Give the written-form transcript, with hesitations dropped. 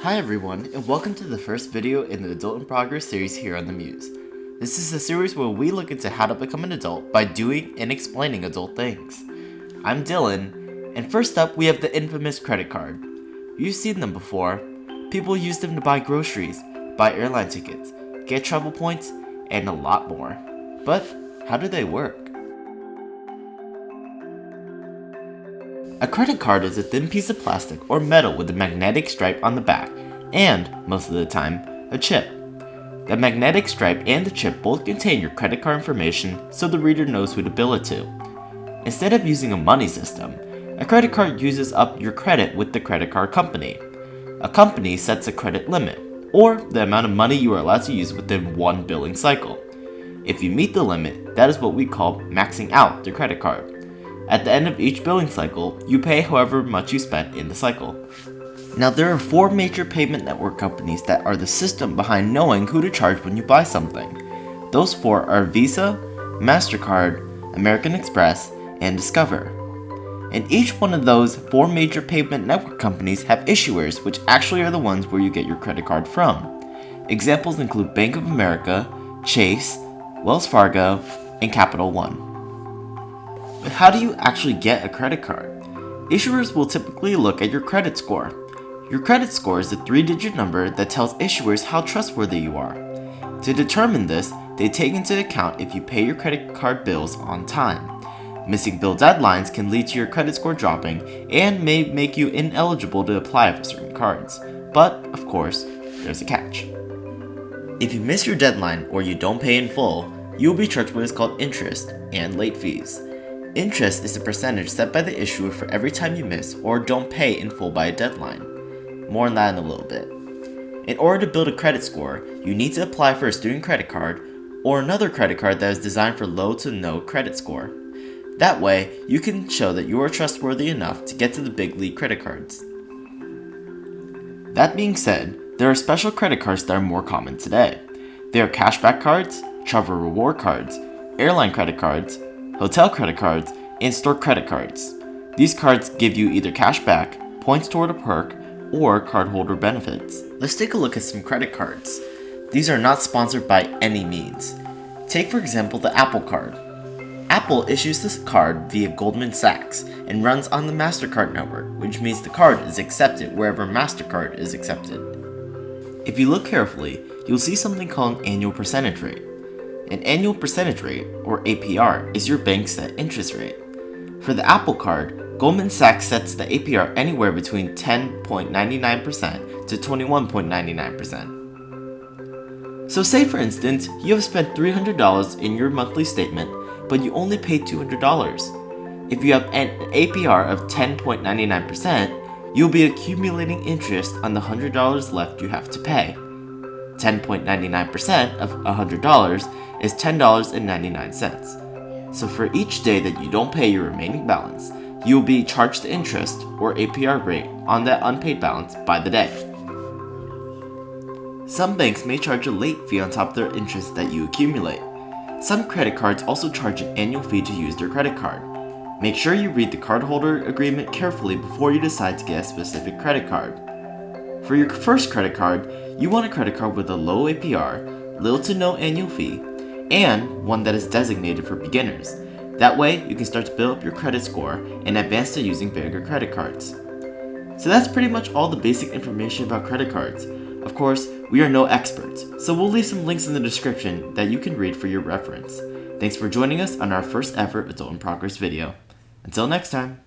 Hi everyone, and welcome to the first video in the Adult in Progress series here on the Muse. This is a series where we look into how to become an adult by doing and explaining adult things. I'm Dylan, and first up we have the infamous credit card. You've seen them before. People use them to buy groceries, buy airline tickets, get travel points, and a lot more. But how do they work? A credit card is a thin piece of plastic or metal with a magnetic stripe on the back and, most of the time, a chip. The magnetic stripe and the chip both contain your credit card information so the reader knows who to bill it to. Instead of using a money system, a credit card uses up your credit with the credit card company. A company sets a credit limit, or the amount of money you are allowed to use within one billing cycle. If you meet the limit, that is what we call maxing out the credit card. At the end of each billing cycle, you pay however much you spent in the cycle. Now there are 4 major payment network companies that are the system behind knowing who to charge when you buy something. Those 4 are Visa, MasterCard, American Express, and Discover. And each one of those 4 major payment network companies have issuers, which actually are the ones where you get your credit card from. Examples include Bank of America, Chase, Wells Fargo, and Capital One. But how do you actually get a credit card? Issuers will typically look at your credit score. Your credit score is a 3-digit number that tells issuers how trustworthy you are. To determine this, they take into account if you pay your credit card bills on time. Missing bill deadlines can lead to your credit score dropping and may make you ineligible to apply for certain cards. But, of course, there's a catch. If you miss your deadline or you don't pay in full, you will be charged what is called interest and late fees. Interest is a percentage set by the issuer for every time you miss or don't pay in full by a deadline. More on that in a little bit. In order to build a credit score, you need to apply for a student credit card or another credit card that is designed for low to no credit score. That way, you can show that you are trustworthy enough to get to the big league credit cards. That being said, there are special credit cards that are more common today. They are cashback cards, travel reward cards, airline credit cards, hotel credit cards, and store credit cards. These cards give you either cash back, points toward a perk, or cardholder benefits. Let's take a look at some credit cards. These are not sponsored by any means. Take for example the Apple Card. Apple issues this card via Goldman Sachs and runs on the MasterCard network, which means the card is accepted wherever MasterCard is accepted. If you look carefully, you'll see something called an annual percentage rate. An annual percentage rate, or APR, is your bank's set interest rate. For the Apple Card, Goldman Sachs sets the APR anywhere between 10.99% to 21.99%. So say for instance, you have spent $300 in your monthly statement, but you only paid $200. If you have an APR of 10.99%, you'll be accumulating interest on the $100 left you have to pay. 10.99% of $100 is $10.99. So for each day that you don't pay your remaining balance, you will be charged the interest or APR rate on that unpaid balance by the day. Some banks may charge a late fee on top of their interest that you accumulate. Some credit cards also charge an annual fee to use their credit card. Make sure you read the cardholder agreement carefully before you decide to get a specific credit card. For your first credit card, you want a credit card with a low APR, little to no annual fee, and one that is designated for beginners. That way, you can start to build up your credit score and advance to using bigger credit cards. So that's pretty much all the basic information about credit cards. Of course, we are no experts, so we'll leave some links in the description that you can read for your reference. Thanks for joining us on our first ever Adult in Progress video. Until next time.